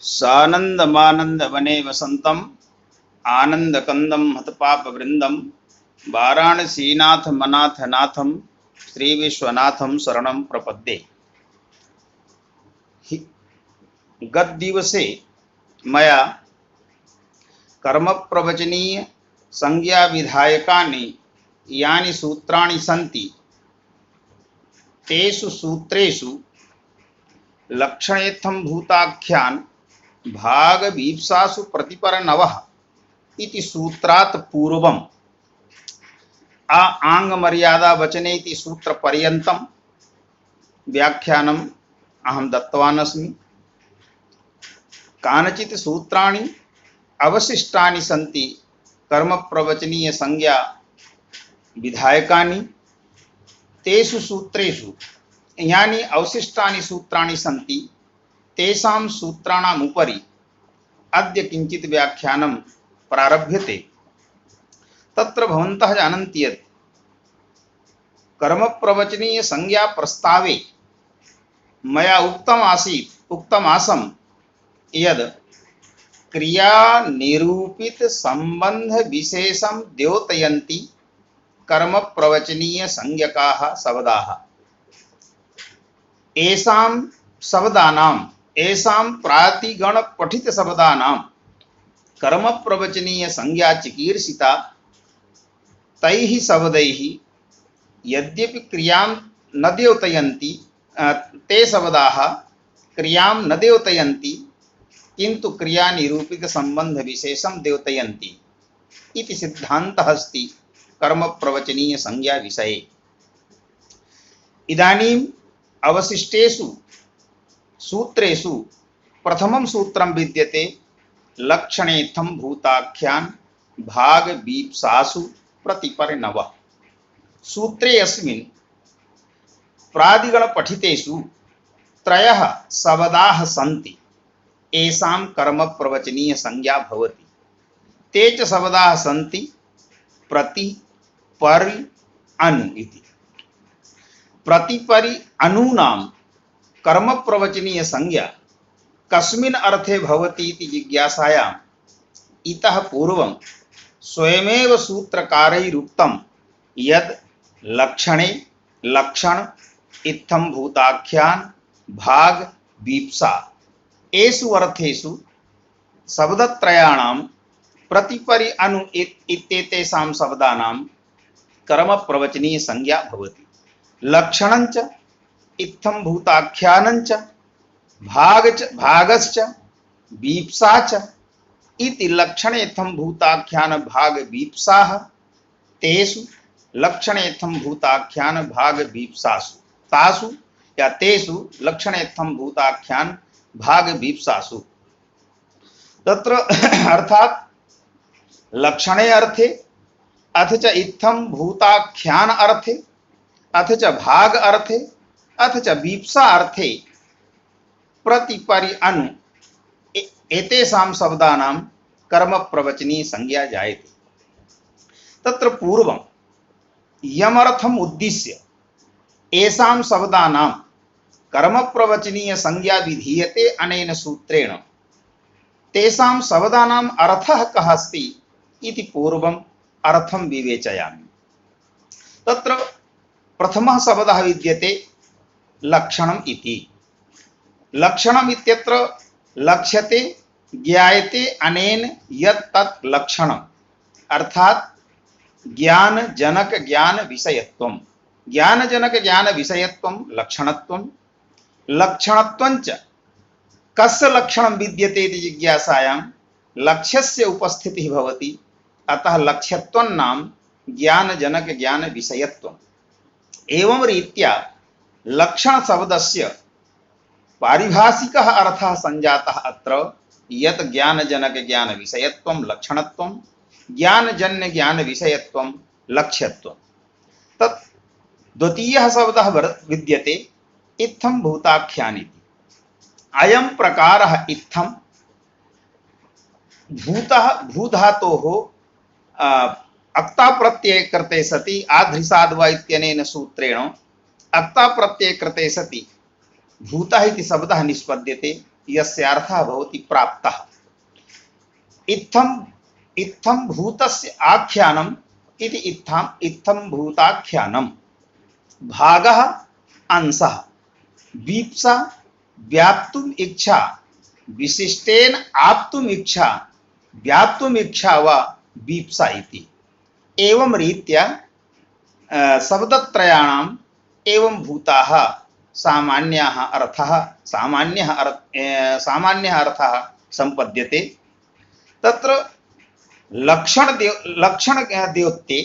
सानन्दमानन्दवने वसन्तं आनन्दकन्दं हतपापवृन्दं वाराणसीनाथमनाथनाथं श्रीविश्वनाथं शरणं प्रपद्ये। गतदिवसे मया कर्मप्रवचनीय संज्ञाविधायकानि यानि सूत्राणि सन्ति तेषु सूत्रेषु लक्षणेत्थं भूताख्यान भागवीप्सासु प्रतिपरनवः इति सूत्रात् पूर्वम् आंगमर्यादा वचने इति सूत्रपर्यन्तं व्याख्यानम् अहं दत्तवान् अस्मि। कानिचित् सूत्राणि अवशिष्टानि सन्ति कर्मप्रवचनीय संज्ञा विधायकानि। तेषु सूत्रेषु यानि अवशिष्टानि सूत्राणि सन्ति तेषां सूत्राणाम् उपरि अद्य किञ्चित् व्याख्यानं प्रारभ्यते। तत्र भवन्तः जानन्ति यत् कर्मप्रवचनीय संज्ञा प्रस्तावे मया उक्तमासं यद् क्रिया निरूपित संबंध विशेषं द्योतयन्ति कर्म प्रवचनीय संज्ञकाः शब्दाः। एषां शब्दानां एषां प्रातिगण पठित शब्दानां कर्म प्रवचनीय संज्ञा चिकीर्षिता तैः शब्दैः यद्यपि क्रियां न द्योतयन्ति ते शब्दाः क्रियां न द्योतयन्ति किन्तु क्रिया निरूपित संबंध विशेषं द्योतयन्ति इति सिद्धान्तः अस्ति कर्म प्रवचनीय संज्ञा विषये। इदानीम् अवशिष्टेषु सूत्रेषु प्रथमं सूत्रं विद्यते लक्षणेत्थं भूताख्यान भागवीप्सासु प्रतिपरनवः। सूत्रे अस्मिन् प्रादिगणपठितेषु त्रयः शब्दाः सन्ति येषां कर्म प्रवचनीय संज्ञा भवति। ते च शब्दाः सन्ति प्रति परि अनु इति। प्रति परि अनूनां कर्म प्रवचनीय संज्ञा कस्मिन् अर्थे भवति इति जिज्ञासायाम् इतः पूर्वं स्वयमेव सूत्रकारैरुक्तं यद् लक्षणे लक्षण इत्थं भूताख्यान भाग वीप्सा एषु अर्थेषु शब्दत्रयाणां प्रतिपरि अनु इत्येतेषां शब्दानां कर्म प्रवचनीय संज्ञा भवति। लक्षणञ्च इत्थं भूताख्यानञ्च भागश्च वीप्सा च इति लक्षणेत्थं भूताख्यान भाग वीप्साः तेषु लक्षणेत्थं भूताख्यान भाग वीप्सासु तासु या तेषु लक्षणेत्थं भूताख्यान भाग वीप्सासु। तत्र अर्थात लक्षणे अर्थे अथ च इत्थं भूताख्यान अर्थे अथ च भाग अर्थे अथ च वीप्सा अर्थे प्रतिपरि अनु एतेषां शब्दानां कर्म प्रवचनीय संज्ञा जायते। तत्र पूर्वं यमर्थम् उद्दिश्य एषां शब्दानां कर्म प्रवचनीय संज्ञा विधीयते अनेन सूत्रेण। तेषां शब्दानाम् अर्थः कः अस्ति इति पूर्वम् अर्थं विवेचयामि। तत्र प्रथमः शब्दः विद्यते लक्षणम् इति। लक्षणम् इत्यत्र लक्ष्यते ज्ञायते अनेन यत् तत् लक्षणम् अर्थात् ज्ञान जनक ज्ञान विषयत्वं। ज्ञान जनक ज्ञान विषयत्वं लक्षणत्वं। लक्षणत्वञ्च कस्य लक्षणं विद्यते इति जिज्ञासायां लक्ष्यस्य उपस्थितिः भवति। अतः लक्ष्यत्वं नाम ज्ञान जनक ज्ञान विषयत्वम्। एवं रीत्या लक्षण शब्दस्य पारिभाषिकः अर्थः संजातः अत्र यत् ज्ञान जनक ज्ञान विषयत्वं लक्षणत्वं ज्ञानजन्य ज्ञान विषयत्वं लक्ष्यत्वं। तत् द्वितीयः शब्दः विद्यते इत्थं भूताख्यान इति। अयं प्रकारः इत्थं भूतः भूधातोः अक्ता प्रत्यय कृते सति आधृसाद्वा इत्यनेन सूत्रेण अक्ता प्रत्यय कृते सति भूतः इति शब्दः निष्पद्यते। यस्य अर्थः भवति प्राप्तः। इत्थम् इत्थं भूतस्य आख्यानम् इति इत्थं भूताख्यानम् भागः अंशः वीप्सा व्याप्तुम् इच्छा विशिष्टेन आप्तुम् इच्छा व्याप्तुम् इच्छा वा वीप्सा इति। एवं रीत्या शब्दत्रयाणाम् एवं भूताः सामान्यः अर्थः संपद्यते। तत्र लक्षण द्योत्ये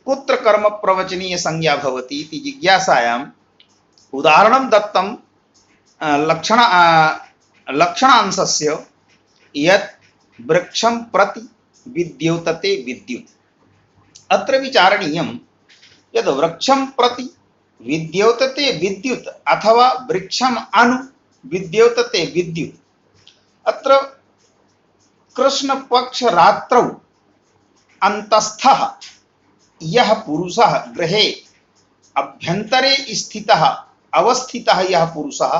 कुत्र कर्म प्रवचनीय संज्ञा भवति इति जिज्ञासायाम् उदाहरणं दत्तं लक्षणांशस्य यत् वृक्षं प्रति विद्योतते विद्युत्। अत्र विचारणीयं यद् वृक्षं प्रति विद्योतते विद्युत् अथवा वृक्षम् अनु विद्योतते विद्युत्। अत्र कृष्णपक्ष रात्रौ अंतस्थः यः पुरुषः गृहे अभ्यन्तरे स्थितः अवस्थितः यः पुरुषः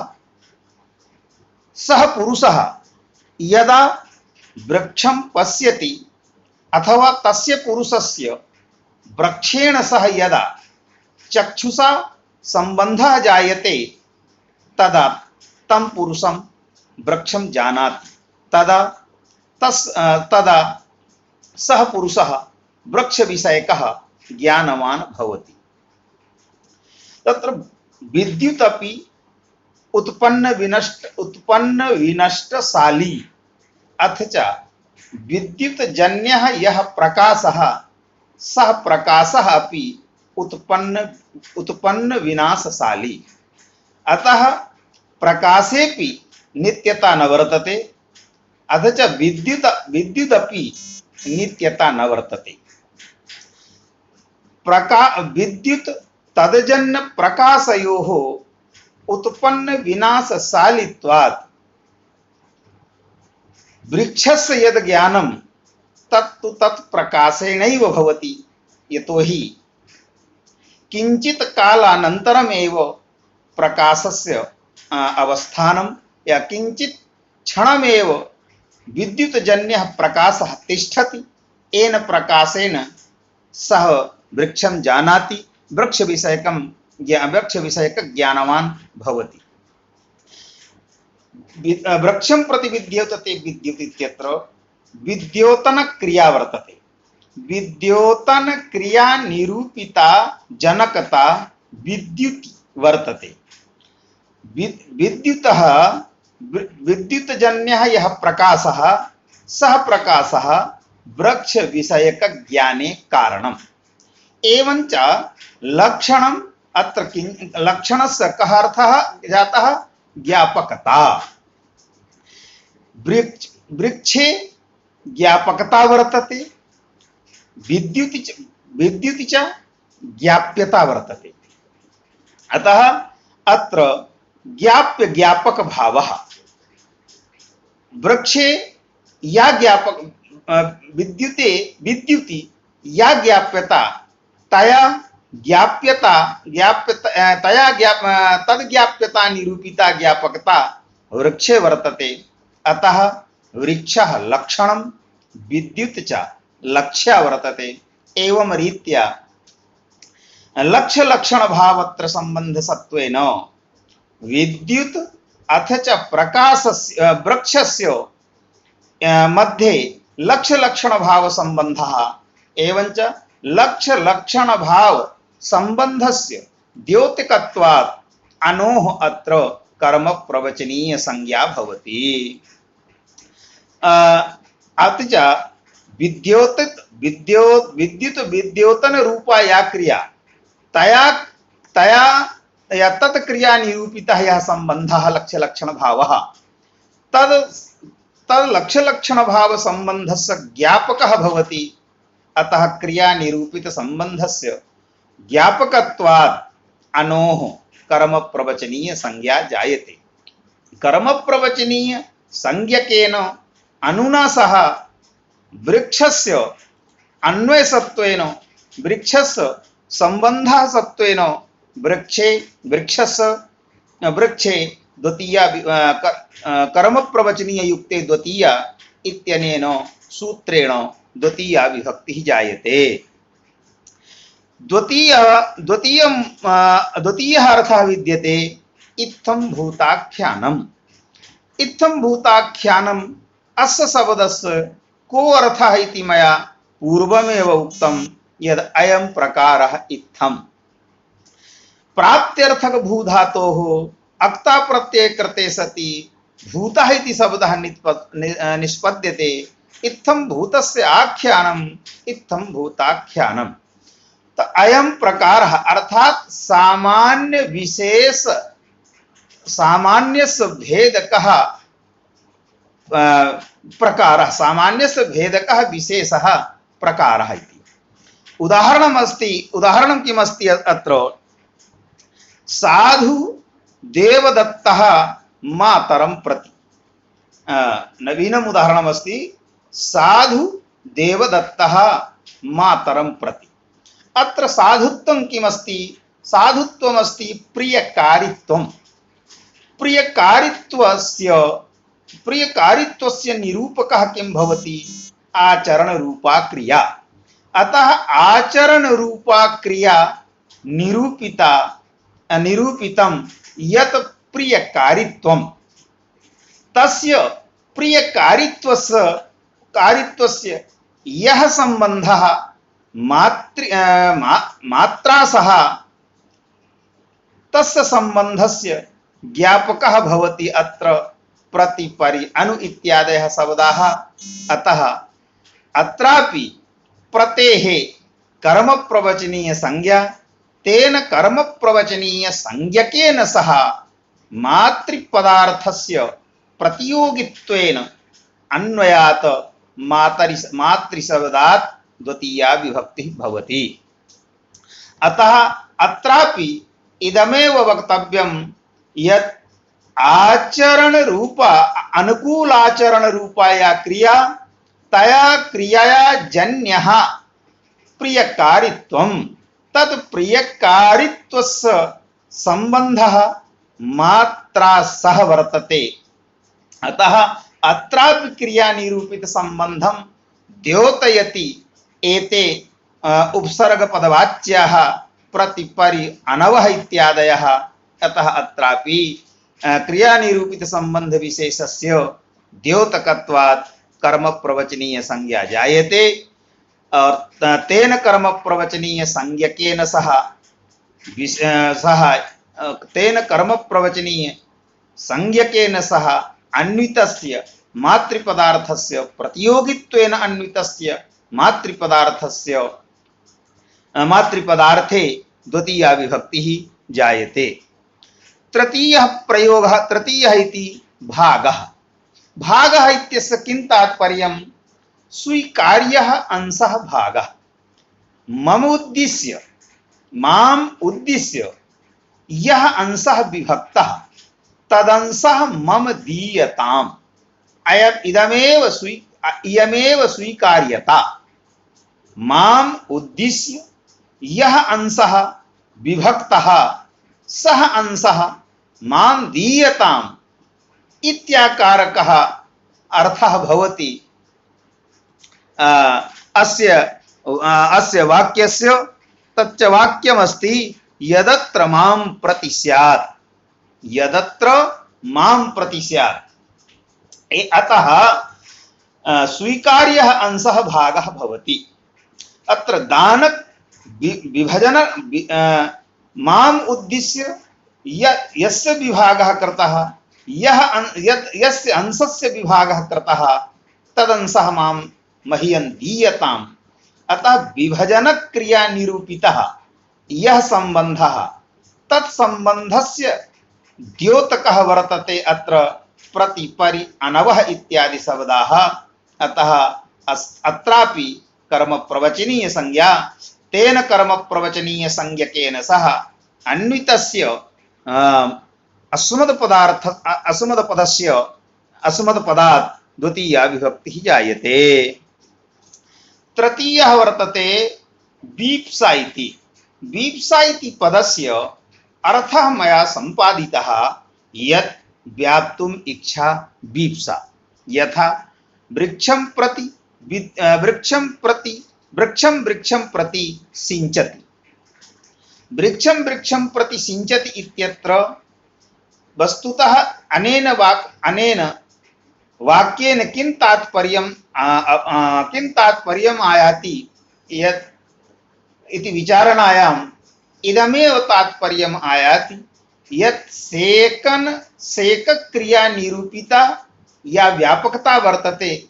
सः पुरुषः यदा वृक्षं पश्यति अथवा तस्य पुरुषस्य वृक्षेण सह यदा चक्षुषा संबंधः जायते तदा तं पुरुषं वृक्षं जानाति। तदा सः पुरुषः वृक्ष विषयकः ज्ञानवान् भवति। तत्र विद्युत् अपि उत्पन्न विनष्टशाली अथ च विद्युत् जन्यः यः प्रकाशः सः प्रकाशः अपि उत्पन्न विनाशशाली। अतः प्रकाशेपि नित्यता न वर्तते अथ च विद्युदपि नित्यता न वर्तते। विद्युत् तदजन्य प्रकाशयोः उत्पन्न विनाशशालित्वात् वृक्षस्य यद् ज्ञानं तत्तु तत्प्रकाशेनैव भवति। यतोहि किंचित कालानन्तरमेव प्रकाशस्य अवस्थानं या किंचित क्षणमेव विद्युतजन्यः प्रकाशः तिष्ठति। येन प्रकाशेन सः वृक्षं जानाति, वृक्ष विषयक ज्ञानवान् भवति। वृक्षं प्रति विद्योतते विद्युत् इत्यत्र विद्योतन क्रिया वर्तते। विद्योतन क्रिया निरूपिता जनकता विद्युत् वर्तते। विद्युतः विद्युतजन्यः यः प्रकाशः सः प्रकाशः वृक्ष विषयक ज्ञाने कारणम्। एवञ्च लक्षणम् अत्र लक्षणस्य कः अर्थः जातः? ज्ञापकता। वृक्षे ज्ञापकता वर्तते, विद्युति च ज्ञाप्यता वर्तते। अतः अत्र ज्ञाप्य ज्ञापक भावः वृक्षे या विद्युति या ज्ञाप्यता तया तद्ज्ञाप्यता निरूपिता ज्ञापकता वृक्षे वर्तते। अतः वृक्षः लक्षणं विद्युत् च लक्ष्या वर्तते। एवं रीत्या लक्ष्य लक्षण भावत्र संबंध सत्वेन विद्युत् अथ च प्रकाशस्य वृक्षस्य मध्ये लक्ष्य लक्षण भाव संबंधः एवञ्च लक्ष्य लक्षण भाव संबंधस्य द्योतकत्वात् अनोः अत्र कर्म प्रवचनीय संज्ञा भवति। अथ च विद्युत विद्योतन रूपा या क्रिया तया या तत्क्रिया निरूपितः यः संबंधः लक्ष्य लक्षण भावः तद लक्ष्य लक्षण भाव संबंधस्य ज्ञापकः भवति। अतः क्रिया निरूपित संबंधस्य ज्ञापकत्वात् अनोः कर्म प्रवचनीय संज्ञा जायते। कर्म प्रवचनीय संज्ञकेन अनुना सह वृक्षस्य अन्वयसत्वेन वृक्षस्य संबंधः सत्वेन वृक्षे द्वितीया कर्म प्रवचनीय युक्ते द्वितीया इत्यनेन सूत्रेण द्वितीया विभक्तिः जायते। द्वितीयः अर्थः विद्यते इत्थं भूताख्यानम्। इत्थं भूताख्यानम् अस्य शब्दस्य को अर्थः इति मया पूर्वमेव उक्तं यद् अयं प्रकारः इत्थम्। प्राप्त्यर्थक भूधातोः अक्ता प्रत्यये कृते सति भूतः इति शब्दः निष्पद्यते। इत्थं भूतस्य आख्यानम् इत्थं भूताख्यानम्। तो अयं प्रकारः अर्थात सामान्य विशेष सामान्यस्य भेदकः प्रकारः सामान्यस्य भेदकः विशेषः प्रकारः इति। उदाहरणं किमस्ति अत्र साधु देवदत्तः मातरं प्रति। नवीनम् उदाहरणमस्ति साधु देवदत्तः मातरं प्रति। अत्र साधुत्वं किमस्ति? साधुत्वमस्ति प्रियकारित्वं। प्रियकारित्वस्य निरूपकः किं भवति? आचरणरूपा क्रिया। अतः आचरणरूपा क्रिया निरूपितं यत् प्रियकारित्वं तस्य प्रियकारित्वस्य यः सम्बन्धः मात्रा सह तस्य सम्बन्धस्य ज्ञापकः भवति अत्र प्रतिपरि अनु इत्यादयः शब्दाः। अतः अत्रापि प्रतेः कर्म प्रवचनीय संज्ञा तेन कर्म प्रवचनीय संज्ञकेन सह मातृपदार्थस्य प्रतियोगित्वेन अन्वयात् मातृशब्दात् द्वितीया विभक्तिः भवति। अतः अत्रापि इदमेव वक्तव्यं यत् आचरण रूपा अनुकूलाचरण रूपाया क्रिया तया क्रियाया जन्यः प्रियकारित्वं तत् प्रियकारित्वस्य सम्बन्धः मात्रा सह वर्तते। अतः अत्रापि क्रिया निरूपित सम्बन्धं द्योतयति एते उपसर्ग पदवाच्याः प्रतिपरि अनवः इत्यादयः। अतः अत्रापि क्रिया निरूपित संबंध विशेषस्य द्योतकत्वात् कर्म प्रवचनीय संज्ञा जायते और तेन कर्म प्रवचनीय संज्ञकेन सह तेन कर्म प्रवचनीय संज्ञकेन सह अन्वितस्य मातृपदार्थस्य प्रतियोगित्वेन अन्वितस्य मातृपदार्थे द्वितीया विभक्तिः जायते। तृतीयः प्रयोगः तृतीयः इति भागः। भागः इत्यस्य किं तात्पर्यं? स्वीकार्यः अंशः भागः। माम् उद्दिश्य यः अंशः विभक्तः तदंशः मम दीयताम्। इयमेव स्वीकार्यता। माम् उद्दिश्य यः अंशः विभक्तः सः अंशः मां दीयताम् इत्याकारकः अर्थः भवति। अस्य वाक्यस्य तच्च वाक्यमस्ति यदत्र मां प्रति स्यात्। यदत्र मां प्रति स्यात्। अतः स्वीकार्यः अंशः भागः भवति। अत्र दान विभजन माम् उद्दिश्य यस्य विभागः कृतः यस्य अंशस्य विभागः कृतः तदंशः मां मह्यं दीयताम्। अतः विभजन क्रिया निरूपितः यः संबंधः तत्संबंधस्य द्योतकः वर्तते अत्र प्रतिपरि अनवः इत्यादि शब्दाः। अतः अत्रापि कर्म प्रवचनीय संज्ञा तेन कर्म प्रवचनीय संज्ञकेन सह अन्वितस्य अस्मद्पदात् द्वितीया विभक्तिः जायते। तृतीयः वर्तते वीप्सा इति। वीप्सा इति पदस्य अर्थः मया सम्पादितः यत् व्याप्तुम इच्छा वीप्सा। यथा वृक्षं प्रति वृक्षं प्रति सिंचति। वृक्षं प्रति सिंचति इत्यत्र वस्तुतः अनेन वाक्येन किं तात्पर्यम् आयाति यत् इति विचारणायाम् इदमेव तात्पर्यम् आयाति यत् सेकक्रिया निरूपिता या व्यापकता वर्तते,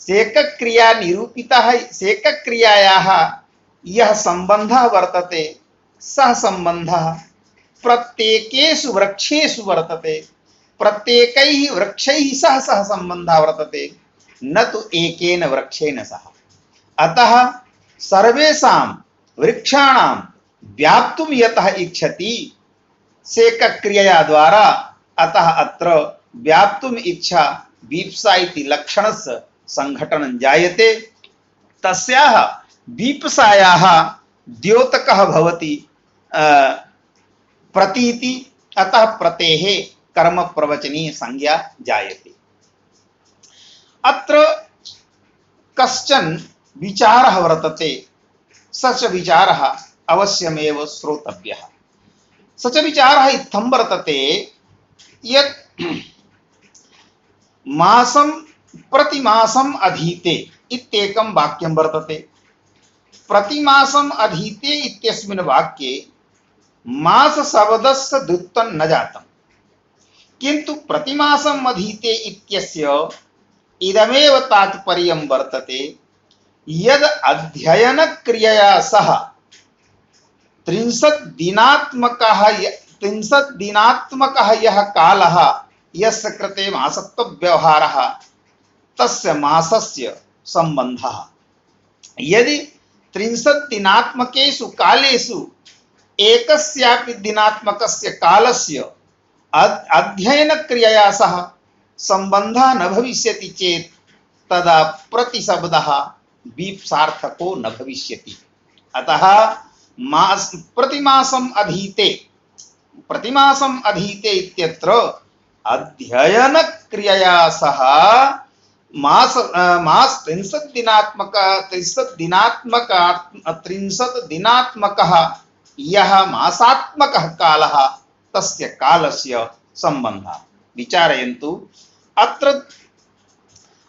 सेकक्रिया निरूपिता सेकक्रियायाः यः सम्बन्धः वर्तते सः सम्बन्धः प्रत्येकेषु वृक्षेषु वर्तते, प्रत्येकैः वृक्षैः सह सम्बन्धः वर्तते, न तु एकेन वृक्षेण सह। अतः सर्वेषां वृक्षाणां व्याप्तुं यतः इच्छति सेकक्रियया द्वारा, अतः अत्र व्याप्तुम् इच्छा वीप्सा इति लक्षणस्य संघटनं जायते। तस्याः वीप्सायाः द्योतकः भवति प्रतीति, अतः प्रतेः कर्म प्रवचनीय संज्ञा जायते। अत्र कश्चन विचारः वर्तते, सच विचारः अवश्यमेव श्रोतव्यः। सच विचारः इत्थं वर्तते यत् मासं प्रतिमासम् अधीते इत्येकं वाक्यं वर्तते। प्रतिमासम् अधीते इत्यस्मिन् वाक्ये मास शब्दस्य द्वित्वं न जातं, किन्तु प्रतिमासम् अधीते इत्यस्य इदमेव तात्पर्यं वर्तते यद अध्ययन क्रियया सह 30 दिनात्मकः यः कालः यस्य कृते मासत्व व्यवहारः तस्य मासस्य सम्बन्धः। यदि 30 दिनात्मकेषु कालेषु एकस्यापि दिनात्मकस्य कालस्य अध्ययन क्रियया सह सम्बन्धः न भविष्यति चेत् तदा प्रतिशब्दः वीप्सार्थको न भविष्यति। अतः प्रतिमासम् अधीते इत्यत्र अध्ययन क्रियया सह मास 30 दिनात्मकः यः मासात्मकः कालः तस्य कालस्य सम्बन्धः। विचारयन्तु,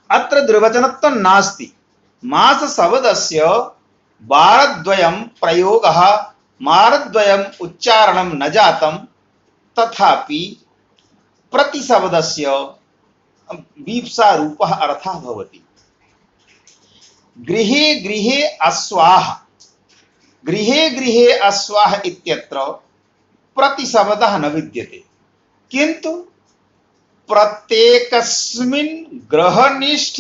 अत्र द्विवचनत्वं नास्ति। मास शब्दस्य वारद्वयं प्रयोगः मारद्वयम् उच्चारणं न जातं, तथापि प्रतिशब्दस्य वीप्सा रूपः अर्थः भवति। गृहे गृहे अश्वाः इत्यत्र प्रतिशब्दः न विद्यते, किन्तु प्रत्येकस्मिन् गृहनिष्ठ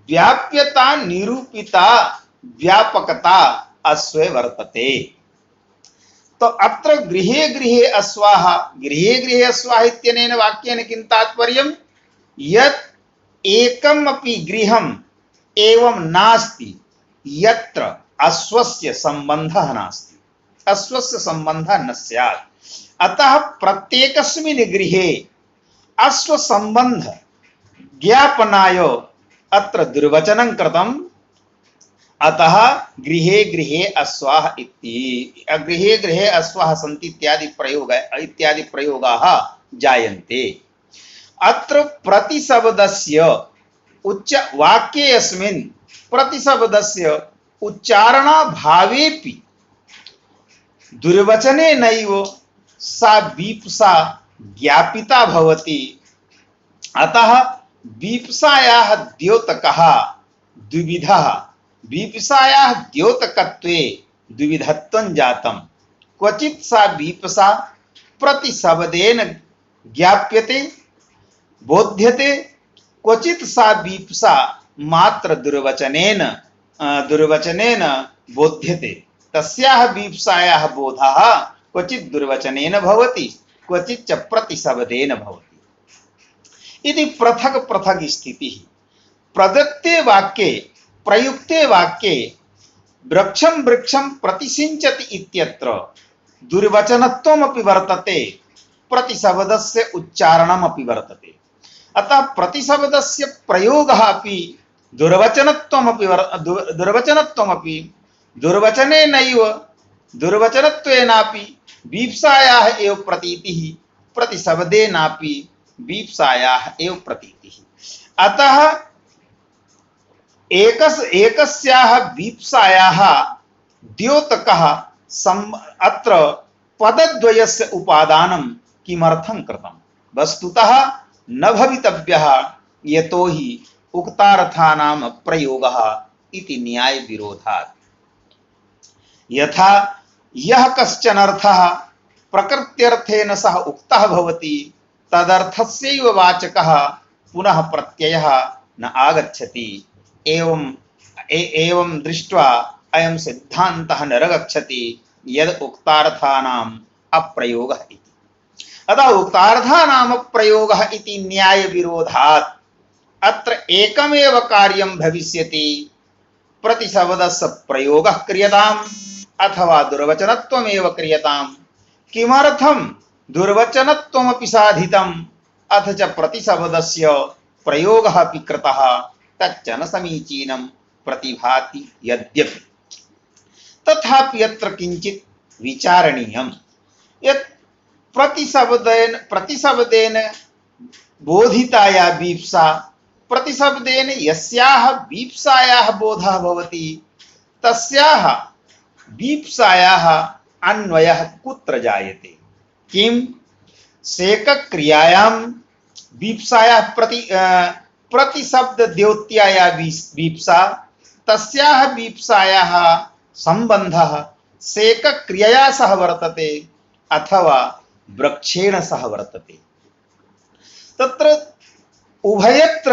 व्याप्यता निरूपिता व्यापकता अश्वे वर्तते। तो अत्र गृहे अश्वाः इत्यनेन वाक्येन किं तात्पर्यं यत् एकमपि गृहम् एवं नास्ति यत्र अश्वस्य सम्बन्धः नास्ति, अश्वस्य सम्बन्धः न स्यात्। अतः प्रत्येकस्मिन् गृहे अश्व सम्बन्ध ज्ञापनाय अत्र दुर्वचनं कृतम्। अतः गृहे अश्वाः इति गृहे अश्वाः सन्ति इत्यादि प्रयोगाः जायन्ते। अत्र प्रतिशब्दस्य वाक्येऽस्मिन् प्रतिशब्दस्य उच्चारणाभावेपि दुर्वचने नैव सा वीप्सा ज्ञापिता भवति। अतः वीप्सायाः द्योतकः द्विविधः, वीप्सायाः द्योतकत्वे द्विविधत्वं जातं। क्वचित् सा वीप्सा प्रतिशब्देन ज्ञाप्यते बोध्यते, क्वचित् सा वीप्सा मात्र दुर्वचनेन बोध्यते। तस्याः वीप्सायाः बोधः क्वचित् दुर्वचनेन भवति, क्वचित् च प्रतिशब्देन भवति। इति पृथक् पृथक् स्थितिः। प्रयुक्ते वाक्ये वृक्षं प्रतिसिंचति इत्यत्र दुर्वचनत्वमपि वर्तते, प्रतिशब्दस्य उच्चारणमपि वर्तते। अतः प्रतिशब्दस्य प्रयोगः अपि दुर्वचनत्वमपि दुर्वचनेनैव दुर्वचनत्वेनापि वीप्सायाः एव प्रतीतिः, प्रतिशब्देनापि वीप्सायाः एव प्रतीतिः। अतः एकस्याः वीप्सायाः द्योतकः अत्र पदद्वयस्य उपादानं किमर्थं कृतं? वस्तुतः न भवितव्यः, यतोहि उक्तार्थानां प्रयोगः इति न्याय विरोधात्। यथा यः कश्चन अर्थः प्रकृत्यर्थेन सह उक्तः भवति, तदर्थस्यैव वाचकः पुनः प्रत्ययः न आगच्छति। एवं दृष्ट्वा अयं सिद्धान्तः निरगच्छति यद् उक्तार्थानाम् अप्रयोगः इति। अतः उक्तार्थानाम् अप्रयोगः इति न्याय विरोधात् अत्र एकमेव कार्यं भविष्यति, प्रतिशब्दस्य प्रयोगः क्रियताम् अथवा दुर्वचनत्वमेव क्रियताम्। किमर्थं दुर्वचनत्वमपि साधितम् अथ च प्रतिशब्दस्य प्रयोगः अपि कृतः, तच्च न समीचीनं प्रतिभाति। यद्यपि तथापि अत्र किञ्चित् विचारणीयं यत् प्रतिशब्देन बोधिताया वीप्सा, प्रतिशब्देन यस्याः वीप्सायाः बोधः भवति, तस्याः वीप्सायाः अन्वयः कुत्र जायते? किं सेकक्रियायां वीप्सायाः प्रतिशब्दद्योत्याया वीप्सा, तस्याः वीप्सायाः संबंधः सेकक्रियया सह वर्तते अथवा वृक्षेण सह वर्तते? तत्र उभयत्र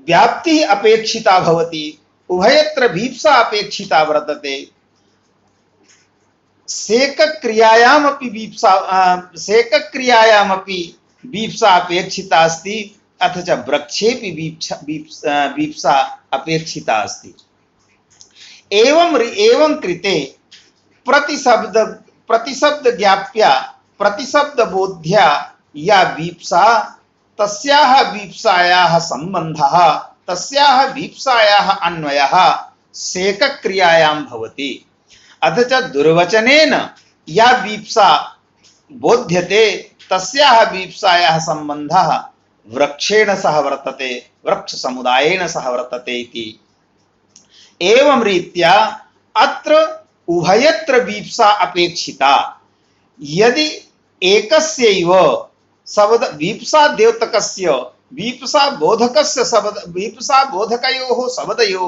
व्याप्तिः अपेक्षिता भवति, उभयत्र वीप्सा अपेक्षिता वर्तते। सेकक्रियायामपि वीप्सा अपेक्षिता अस्ति, अथ च वृक्षेपि वीप्सा अपेक्षिता अस्ति। एवं कृते प्रतिशब्द ज्ञाप्या प्रतिशब्द बोध्या या वीप्सा, तस्याः वीप्सायाः संबंधः, तस्याः वीप्सायाः अन्वयः सेकक्रियायां भवति। अथ च दुर्वचनेन या वीप्सा बोध्यते, तस्याः वीप्सायाः संबंधः वृक्षेण सह वर्तते, वृक्ष समुदायेन सह वर्तते इति। एवं रीत्या अत्र उभयत्र वीप्सा अपेक्षिता। यदि एकस्यैव शब्द वीप्सा द्योतकस्य वीप्सा बोधकस्य शब्द वीप्सा बोधकयोः शब्दयोः